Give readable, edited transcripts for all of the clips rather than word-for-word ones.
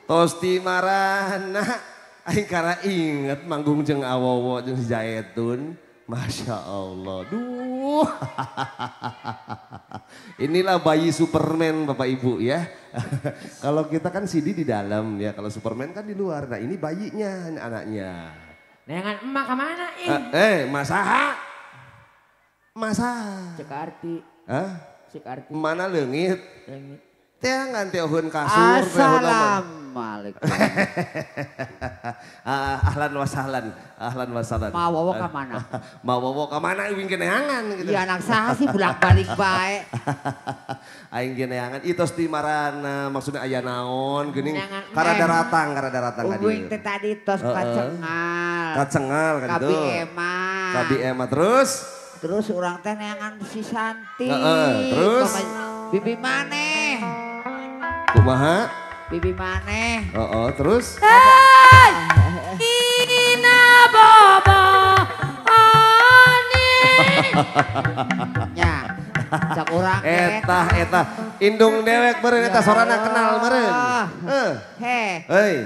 Tosti marana. Aing kara inget manggung jeung Awowo jeung Zaitun. Masya Allah. Duh. Inilah bayi Superman Bapak Ibu ya. Kalau kita kan CD di dalam ya. Kalau Superman kan di luar. Nah ini bayinya anaknya. Nengan emak kemana Masaha. Masa. Cek arti. Hah? Cek arti. Mana leungit? Leungit. Teh ngantieuheun kasur. Assalamualaikum. Ahlan wa sahlan. Mau wowo ka mana? Mau wowo ka mana euing geneangan gitu. Iya anak saha sih bolak-balik bae. Aing geneangan itos di marana maksudnya aya naon geuning karada ratang ka dieu. Uing teh tadi tos kacengal. Kacengal kan itu. Kabi Ema Terus urang teh neangan si Santi. Terus bibi maneh. Kumaha? Bibi maneh. Terus? Ina bobo ani. Nya. Cak urang Eta indung dewek meureun eta sorana kenal meureun.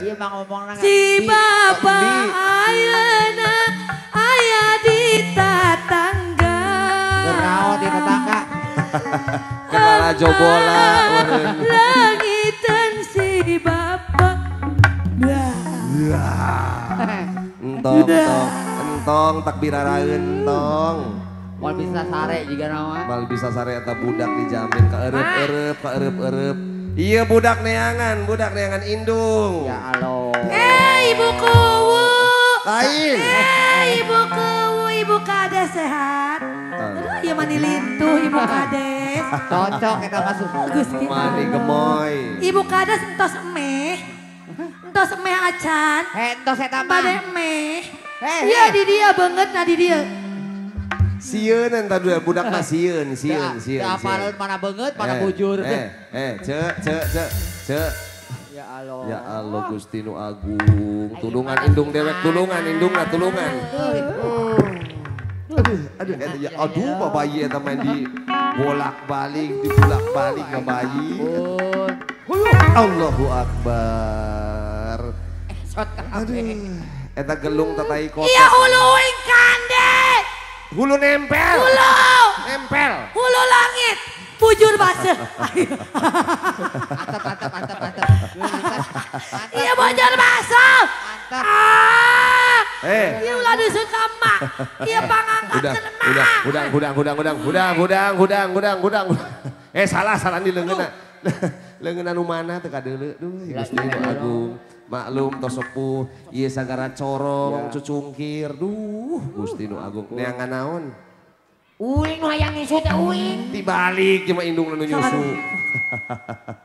Ieu mah ngomongna si bapa ayeuna aya di tetangga. Geraot di tetangga. Kenal jobola meureun. Langiteun si bapa. Entong takbiraraeun entong. Mal bisa sare juga nama. Mal bisa sare eta budak dijamin kaeureub. Iya budak neangan indung. Ya Allah. Ibu kuwu. Lain. Ibu kuwu, ibu kades sehat. Aduh, ieu mani lintuh ibu kades. Cocok kita masuk. Gusti. Mani gemoy. Ibu kades entos emeh. Entos emeh acan. Entos eta mah. Bade emeh. Iya di dia banget nah di dia. Sieun entah dua budak mah sieun. Apaleun mana beungeut mana bujur. Cek. Ya Allah. Ya Allah Gusti nu Agung. Tulungan indung dewek indungna tulungan. Aduh bayi eta main di bolak-balik bayi. Allahu Akbar. Aduh. Eta gelung tatai kota. Iya hulu kande. Hulu nempel. Hulu langit. Bujur basah. Mantap. Iya bujur basah. Iya ulah disuka mak. Iya pangangkat Gudang. Salah di leungeunna. Leungeunna nu mana teu kadeuleu. Duh, Gusti Agung. Maklum tos sepuh, ieu sagara corong, cucungkir. Duh, Gusti nu Agung. Neangan naon? Uing nu hayang nyusu teh uing. Dibalik cuma indung nu nyusu.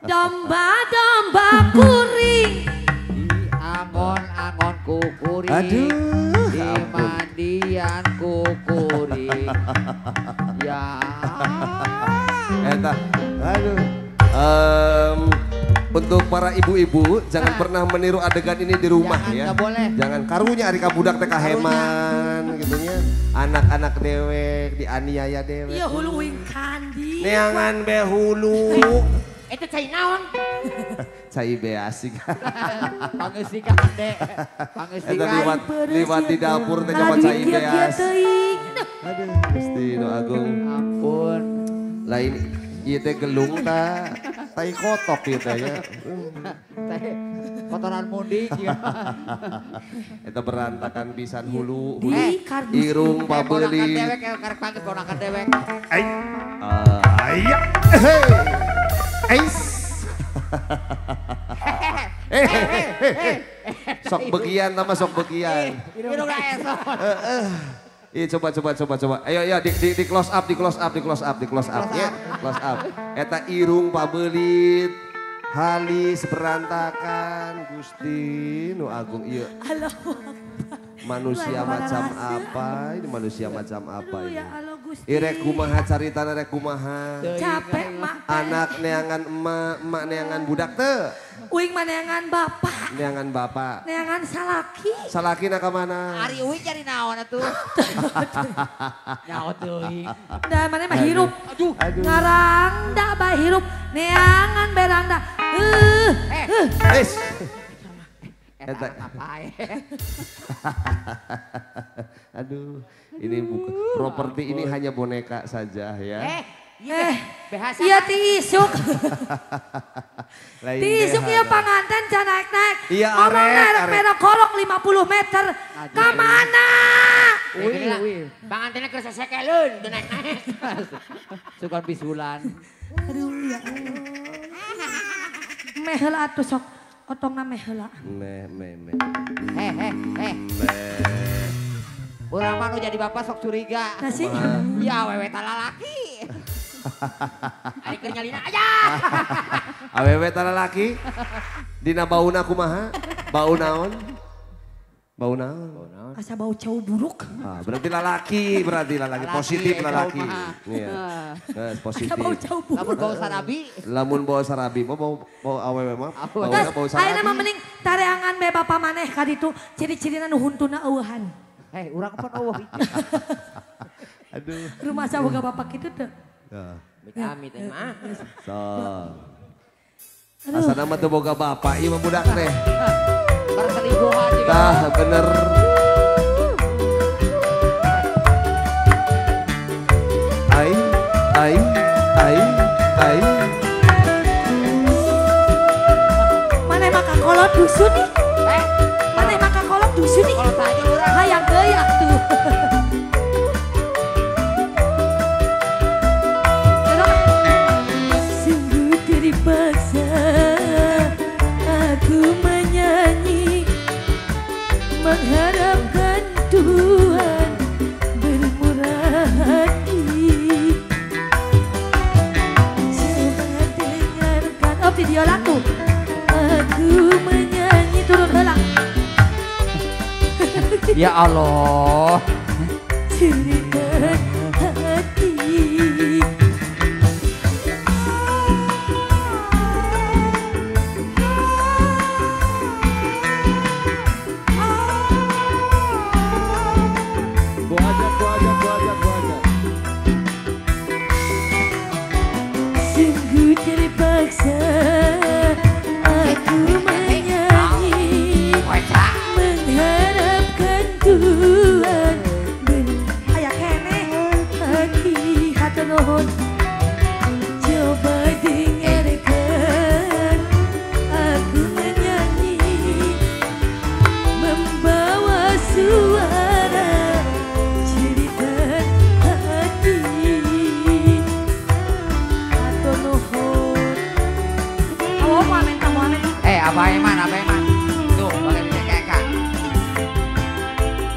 Domba kuring. Angon-angon kukuring. Aduh. Di mandian kukuring. Ya. Eta, untuk para ibu-ibu jangan pernah meniru adegan ini di rumah ya. Boleh. Jangan karunya ari ka budak teh kaheman gitu nya. Anak-anak dewek dianiaya dewek. Iya hulu uing kandi. Neangan be hulu. Itu cai naon? Cai be asik. Pangeusika hade. Eta liwat di dapur teh nyoba cai be asik. Aduh, Gusti nu Agung. Ampun. Lain ieu teh gelung ta tai kotok ieu teh ya. Kotoran mudik ya. Eta berantakan pisan hulu. Irung pabeuli. Dewek karek panggil ponakan dewek. Aya. Ais. Sok begian nama sok begian. Irung esot. Iya coba. Ayo di close up ya. Close up. Eta irung pabeulit. Halis berantakan Gusti nu Agung ieu. Manusia macam apa? Ini manusia macam apa ini? Irek kumaha caritana rek kumaha? Capek mak. Anak neangan emak neangan budak teu. Uing mah neangan bapak. Neangan bapak. Neangan salaki. Salaki na ka mana? Ari uing cari naon atuh. Nyaho teuing. Da mana mah hirup. Ngarang da bae hirup. Neangan berang da. Eta. Apa Aduh, ini bukan properti ini hanya boneka saja ya. bahasa. Iya ti isuk. Lain Ti isuk deh, ieu ada. panganten can naik-naik. Iya, Ngomong arek, arek arek. merah kolong 50 meter. Ka mana? Wih. Pangantennya kerasa sekeleun teu naik-naik. Sukan bisulan. Aduh ya Allah. Meh heula atuh sok otongna meh heula. Me. Urang mah nu jadi bapak sok curiga. Nah sih. Ya wewe talalaki. Ari keur nyalina aja. Awewe tara laki. Dina bauna kumaha? Bau naon? Bau naon? Asa bau cau buruk. Ah, berarti lalaki, positif lalaki. Iya. Positif. Asa bau cau buruk. Lamun bau sarabi. Lamun bawa sarabi, bau awewe mah. Terus Bau ayeuna mah sarabi. mending tareangan bae bapa maneh ka ditu ciri-cirina nu huntuna eueuhan. Urang apa eueuh hiji. Aduh. Rumah saboga bapak kitu teu. Ya. Amit mah. So. Asa nama teu boga bapak, ieu mah budak teh. Perselingkuhan juga. Tah bener. Ai. Maneh mah kakolot dusun nih. Maneh mah kakolot dusun nih. Kalau tanya urang. Hayang geuyak tuh. Sungguh terpaksa aku menyanyi mengharapkan Tuhan bermurah hati. Coba dengarkan, oh video lagu. Aku menyanyi turun heula. Ya Allah. Cerita hati. Gua ajak. Sungguh terpaksa aku menyanyi mengharapkan Tuhan aya kene hati hatur nuhun. Coba dengarkan aku menyanyi membawa suara cerita hati. Hatur nuhun. Awo Muhammad. Apa eman. Tuh, pakai dicekek.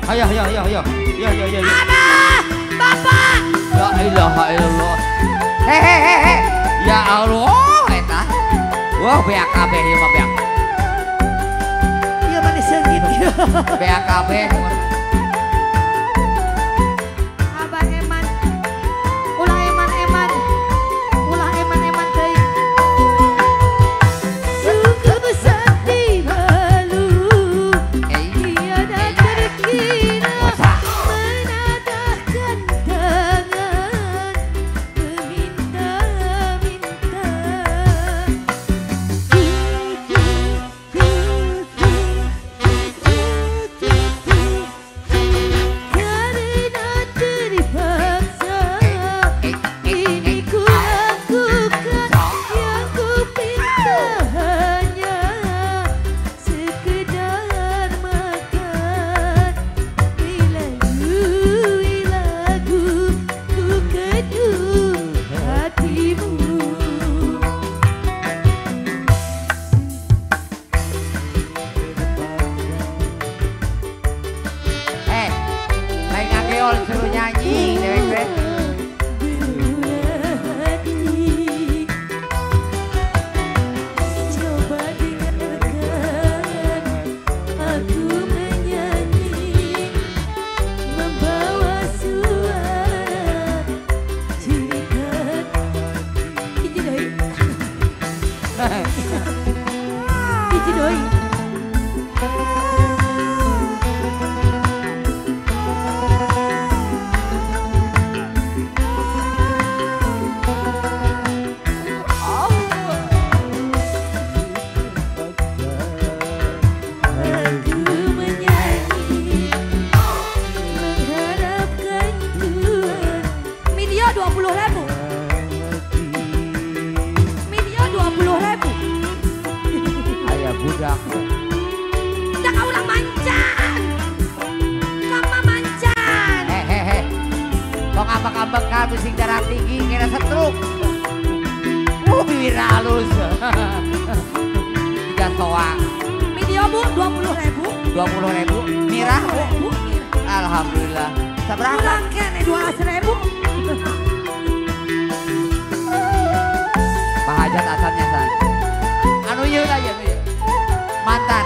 Ayo. Abah, Bapak. La ilaha illallah. He. Ya Allah, eta. Wah, BAKB ieu mah beak. Iya mah diseungit ieu. BAKB. Abah eman. Ulah eman. Ulah eman teuing. Sungguh sakti halu tiada terkira menatahkan tangan meminta-minta. Karena terpaksa ini ku lakukan, yang ku pinta hanya sekedar makan. Lagu ku keduh hatimu. Lain ngageol suruh nyanyi, dewek. Coba dengarkan aku menyanyi membawa suara cerita. Iji doi. Iji doi. budak. Dah kau ulah mancan. Kama mancan. Hehehe. Kok ngambek-ngambek kan bising darah tinggi kira setruk. Bibir halus. 3 soang. Video Bu 20.000. 20.000. Mirah Bu. Alhamdulillah. Seberapa? Pulang kene 12.000. Pak Hajat asalnya san. Anu ieu lah ya. Mantan.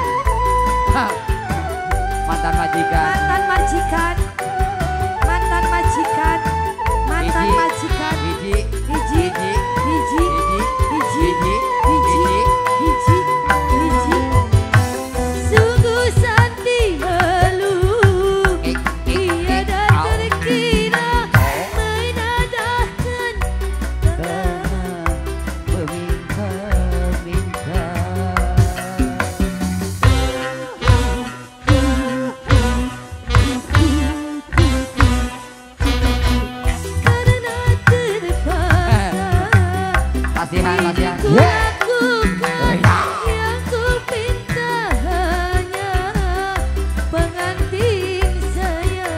Mantan majikan. Mantan majikan. Mantan majikan. Mantan majikan. Hiji. Hiji. Hiji. Hiji. Hiji. Hiji. Hiji. Hiji. Sungguh setia lu. Tiada terkira menadahkan Meminta-minta. karena terpaksa. Kasihan. Ku lakukan yang ku pinta hanya pengantin saya.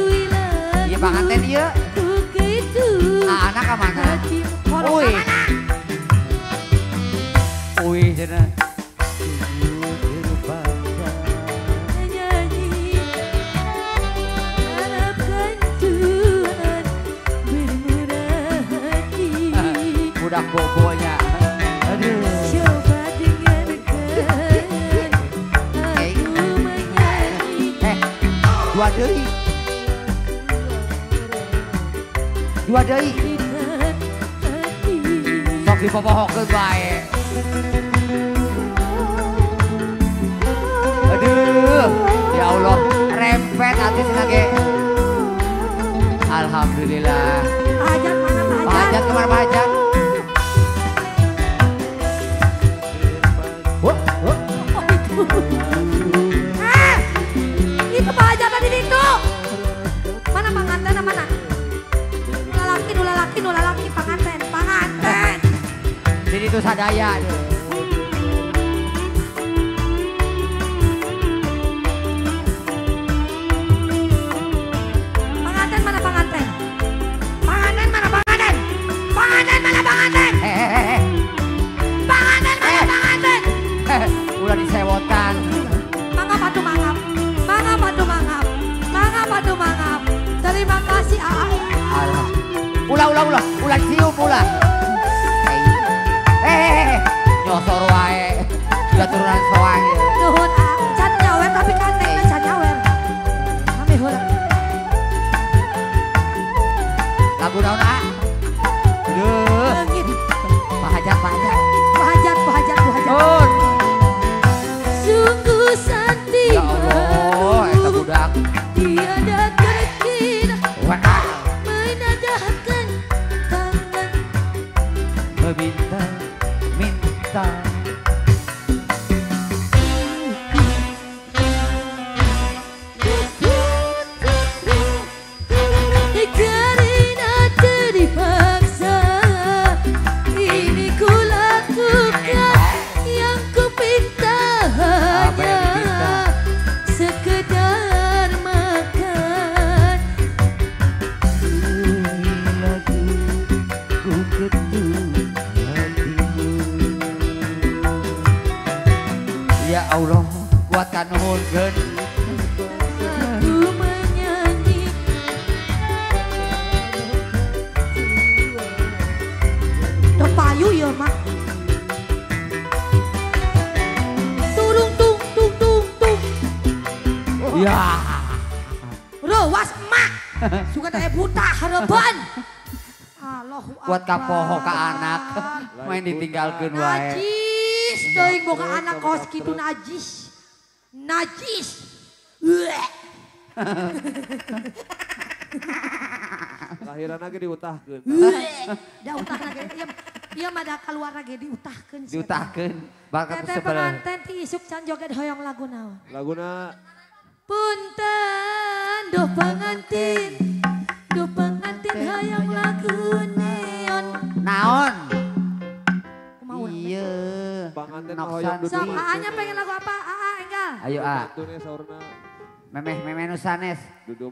Bila Iya panganten ieu. ku gitu Anak ka mana? hati horok Uy. ka mana? Uy cenah. Nyanyi harapkan Tuhan bermurah hati. Budak bobonya. Aduh. Coba dengarkan aku menyanyi. Dua deui. Dua deui. Ikat hati. Sok dipopohokeun bae. Aduh. Ya Allah, rempet hati cenah ge. Alhamdulillah. Hajat mana Pak Hajat kemana Pak Hajat? Oh itu. Itu Pak Hajat tadi itu. Mana pengantin mana? Nula laki pengantin. Jadi itu sadaya. Pengantin mana pengantin? Pengantin mana pengantin? Pengantin mana pengantin? Hehehe. Pengantin mana pengantin? Udah disewotan. Mangap atuh mangap. Mangap atuh mangap. Mangap atuh mangap. Terima kasih Aai. Alah. Ulah cium ulah. Hehehe. Nyosor wae. Udah turunan soang. Nuhun A. Can nyawer tapi kantengna can nyawer. Kami heula. Lagu naon ah? Duh. Leungit. Pak Hajat. Pohajat. Nun. Sungguh santi Ya Allah, eta budak. tiada terkira Wah. menadahkan tangan. Meminta. Karena terpaksa ini ku lakukan yang ku pinta Apa yang dipinta? hanya sekedar makan. Lagu ku ketuk hatimu. Ya Allah, kuatkan nuhunkeun. Aku menyanyi terpayu ya mak. Turung tung tung tung tung. Ya. Rewas emak. Suka teh buta hareupan. Allahu Akbar. Kuat ka poho ka anak. Main ditinggalkeun wae. Najis, teuing boga anak kos kitu najis. Najis. Ueh. Lahiran lagi diutahkeun. Da utah lagi. Ieu mah da kaluar lagi diutahkeun. Diutahkeun. Bakal Teteh sebelah. pengantin ti isuk can joget hoyong lagu naon. Laguna Punten duh pengantin hoyong lagu neon. Naon? Kumaha Noksan. Sok, Aa-nya pengen lagu apa? Aa, Enggal. Ayo A. Bantunya saurna. Memeh nu sanes. Duduk